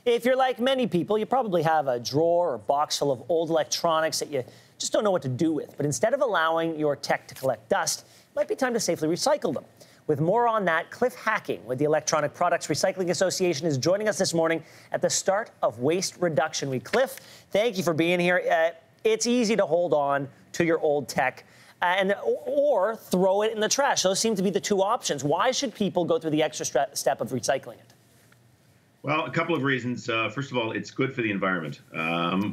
If you're like many people, you probably have a drawer or box full of old electronics that you just don't know what to do with. But instead of allowing your tech to collect dust, it might be time to safely recycle them. With more on that, Cliff Hacking with the Electronic Products Recycling Association is joining us this morning at the start of Waste Reduction Week. Cliff, thank you for being here. It's easy to hold on to your old tech or throw it in the trash. Those seem to be the two options. Why should people go through the extra step of recycling it? Well, a couple of reasons. First of all, it's good for the environment.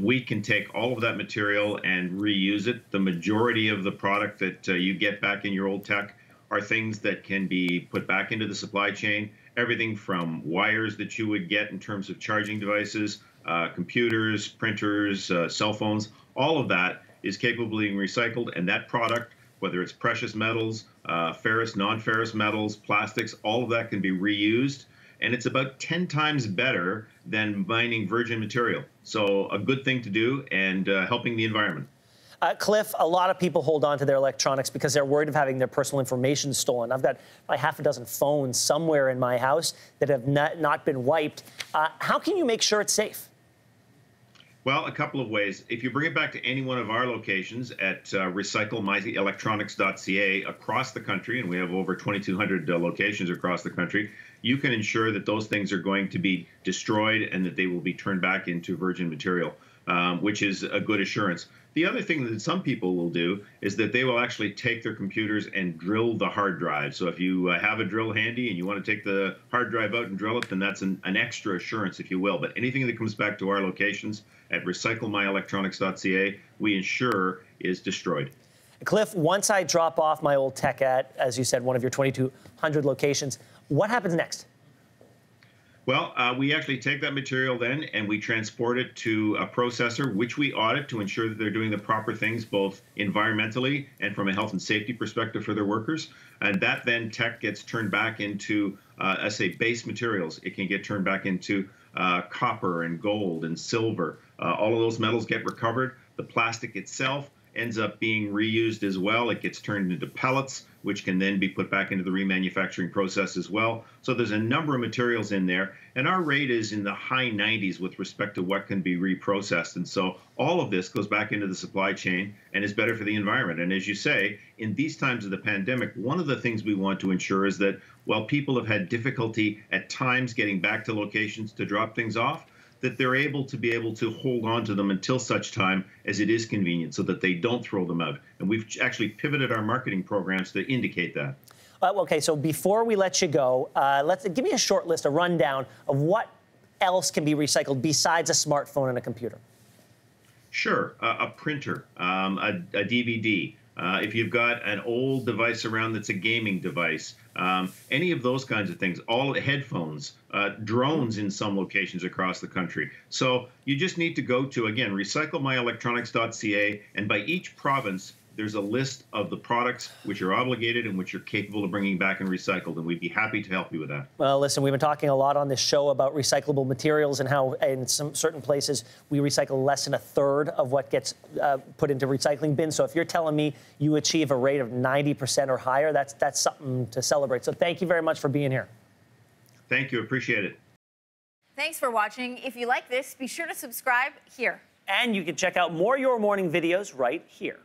We can take all of that material and reuse it. The majority of the product that you get back in your old tech are things that can be put back into the supply chain. Everything from wires that you would get in terms of charging devices, computers, printers, cell phones, all of that is capable of being recycled. And that product, whether it's precious metals, ferrous, non-ferrous metals, plastics, all of that can be reused. And it's about 10 times better than mining virgin material. So a good thing to do and helping the environment. Cliff, a lot of people hold on to their electronics because they're worried of having their personal information stolen. I've got probably half a dozen phones somewhere in my house that have not been wiped. How can you make sure it's safe? Well, a couple of ways. If you bring it back to any one of our locations at recyclemyelectronics.ca across the country, and we have over 2,200 locations across the country, you can ensure that those things are going to be destroyed and that they will be turned back into virgin material, which is a good assurance. The other thing that some people will do is that they will actually take their computers and drill the hard drive. So if you have a drill handy and you want to take the hard drive out and drill it, then that's an extra assurance, if you will. But anything that comes back to our locations at recyclemyelectronics.ca, we ensure is destroyed. Cliff, once I drop off my old tech at, as you said, one of your 2,200 locations, what happens next? Well, we actually take that material then and we transport it to a processor, which we audit to ensure that they're doing the proper things, both environmentally and from a health and safety perspective for their workers. And that then tech gets turned back into, I say, base materials. It can get turned back into copper and gold and silver. All of those metals get recovered. The plastic itself ends up being reused as well. It gets turned into pellets, which can then be put back into the remanufacturing process as well. So there's a number of materials in there, and our rate is in the high 90s with respect to what can be reprocessed. And so all of this goes back into the supply chain and is better for the environment. And as you say, in these times of the pandemic, one of the things we want to ensure is that while people have had difficulty at times getting back to locations to drop things off, that they're able to hold on to them until such time as it is convenient so that they don't throw them out. And we've actually pivoted our marketing programs to indicate that. Okay, so before we let you go, give me a short list, a rundown of what else can be recycled besides a smartphone and a computer. Sure, a printer, a DVD. If you've got an old device around that's a gaming device, any of those kinds of things, all headphones, drones in some locations across the country. So you just need to go to, again, recyclemyelectronics.ca, and by each province, there's a list of the products which are obligated and which are capable of bringing back and recycled, and we'd be happy to help you with that. Well, listen, we've been talking a lot on this show about recyclable materials and how in some certain places we recycle less than a third of what gets put into recycling bins. So if you're telling me you achieve a rate of 90% or higher, that's something to celebrate. So thank you very much for being here. Thank you. Appreciate it. Thanks for watching. If you like this, be sure to subscribe here. And you can check out more Your Morning videos right here.